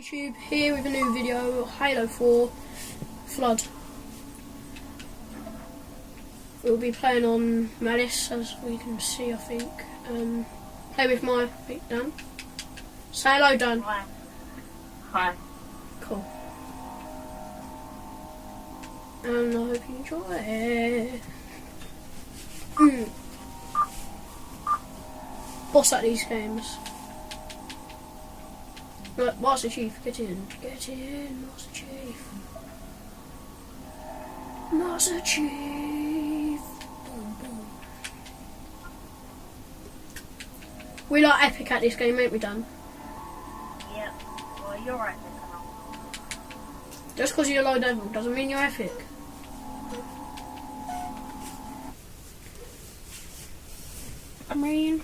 YouTube, here with a new video, Halo 4 Flood. We'll be playing on Malice, as we can see, I think. Play with my mate Dan. Say hello, Dan. Hi. Hi. Cool. And I hope you enjoy it. Boss at these games. Look, Master Chief, get in. Get in, Master Chief. Master Chief. Boom, boom. We like epic at this game, ain't we, Dan? Yep. Well, you're right this time. Just because you're low level doesn't mean you're epic. I mean...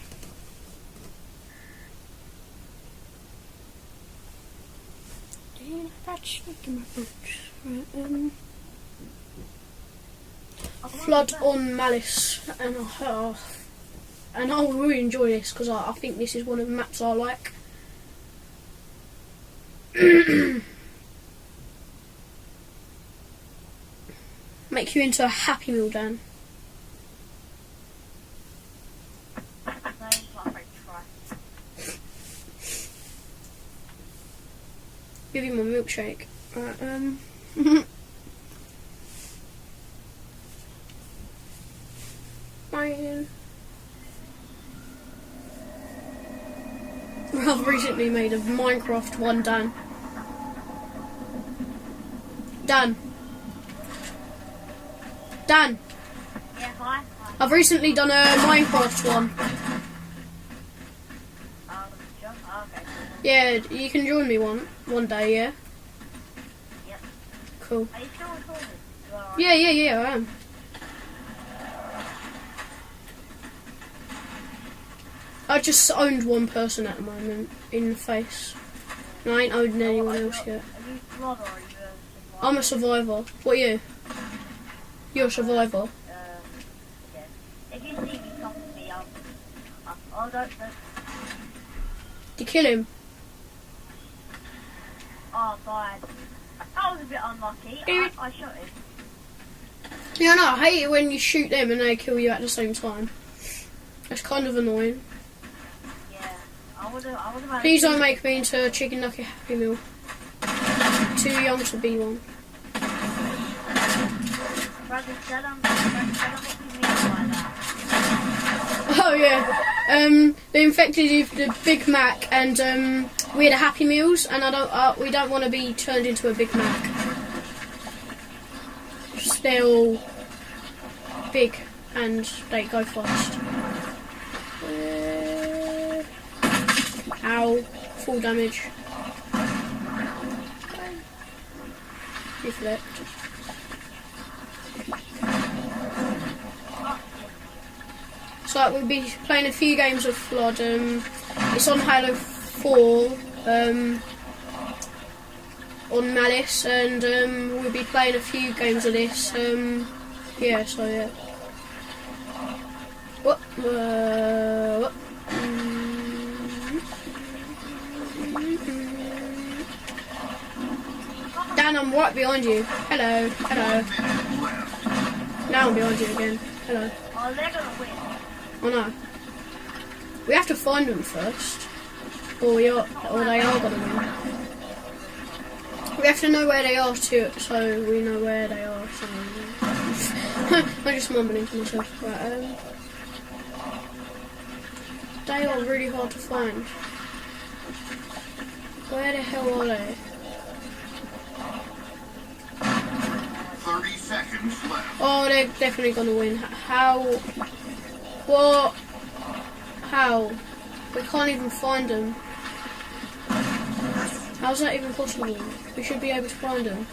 Flood on Malice, and I will really enjoy this because I think this is one of the maps I like. Make you into a Happy Meal, Dan. Give him a milkshake. Right, I've recently made a Minecraft one, Dan. Dan. Dan. Yeah, hi. I've recently done a Minecraft one. Okay. Yeah, you can join me one day, yeah? Yep. Cool. Are you still recording? Yeah, I am. I just owned one person at the moment, in the face. And I ain't owned anyone else yet. Are you Flood or are you a survivor? I'm a survivor. What are you? You're a survivor. Yeah. If you see me, come to me. Oh, don't. Did you kill him? Oh, God. That was a bit unlucky. I shot him. Yeah, no, I hate it when you shoot them and they kill you at the same time. That's kind of annoying. Yeah. I would have. Please don't make me into a chicken nugget Happy Meal. Too young to be one. Brother, tell him what you mean by that. Oh yeah. They infected you with the Big Mac, and we had a Happy Meals, and we don't want to be turned into a Big Mac. They're all big, and they go fast. Ow! Full damage. Deflect. So we'll be playing a few games of Flood. It's on Halo 4 on Malice, and we'll be playing a few games of this. Yeah, so yeah. What? Dan, I'm right behind you. Hello, hello. Now I'm behind you again. Hello. Oh, they're gonna win. Oh no. We have to find them first. Or they are gonna win. We have to know where they are too, so we know where they are. So I'm just mumbling to myself. Right, they are really hard to find. Where the hell are they? 30 seconds left. Oh, they're definitely gonna win. How? What? How? We can't even find them. How's that even possible? We should be able to find them.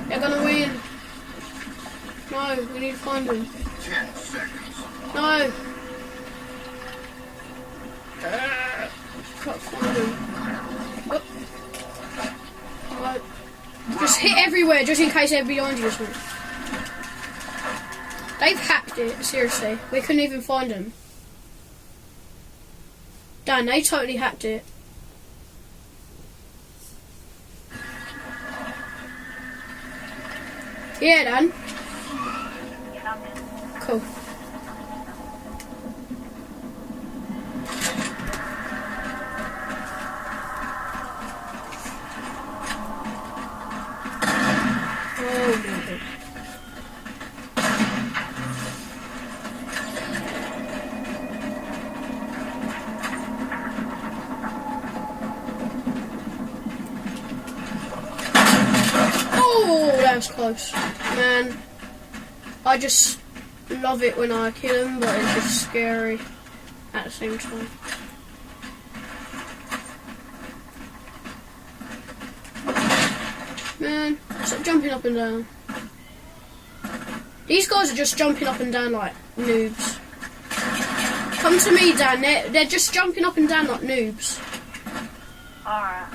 They're gonna win. No, we need to find them. 10 seconds. No. Can't find them. Oh. No. Just hit everywhere, just in case they're behind you or something. They've hacked it, seriously. We couldn't even find them. Dan, they totally hacked it. Yeah, Dan. Yeah, I'm in. Cool. Oh my god. Oh, that was close. Man, I just love it when I kill him, but it's just scary at the same time. Man, stop jumping up and down. These guys are just jumping up and down like noobs. Come to me, Dan. They're just jumping up and down like noobs. Alright.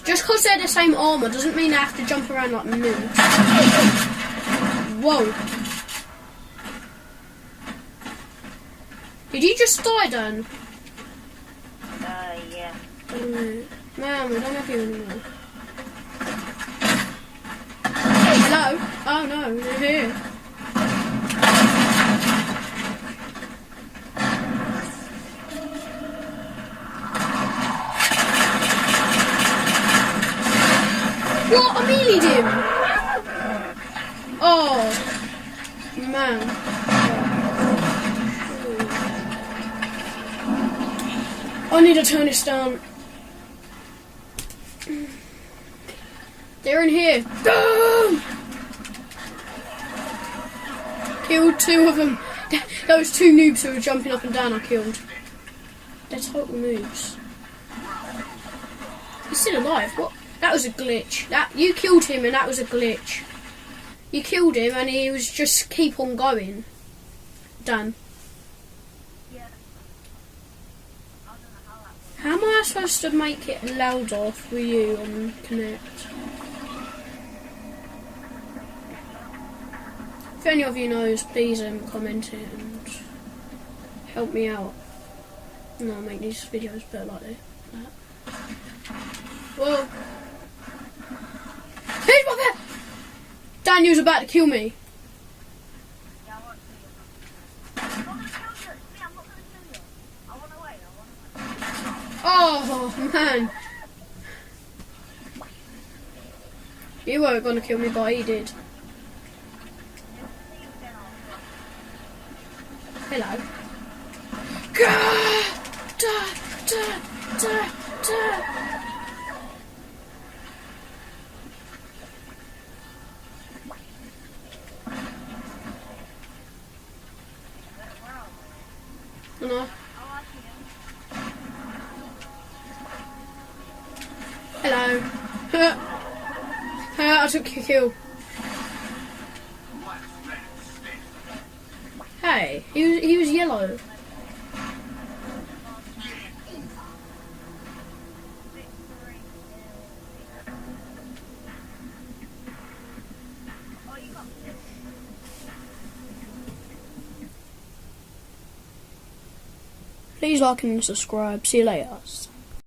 Just because they're the same armour doesn't mean they have to jump around like noobs. Whoa. Did you just die, Dan? Yeah. Man, we don't have you anymore. Hello? Oh no, they're here. What? I mealeed him! Oh, man. I need to turn this down. They're in here. Boom! Killed two of them. Those two noobs who were jumping up and down I killed. They're total noobs. He's still alive. What? That was a glitch. You killed him and that was a glitch. You killed him and he was just keep on going. Dan. Yeah. I don't know how that works. How am I supposed to make it louder for you on Connect? If any of you knows, please comment it and help me out. And I'll make these videos better like that. Whoa. Who's my pet? Daniel's about to kill me. Yeah, I won't kill you. I'm not gonna kill you. See, I'm not gonna kill you. I wanna wait. Oh, man. You weren't going to kill me, but he did. Hello. Gah! Da, da, da, da. No. Hello. I took your kill. Hey, he was yellow. Please like and subscribe. See you later.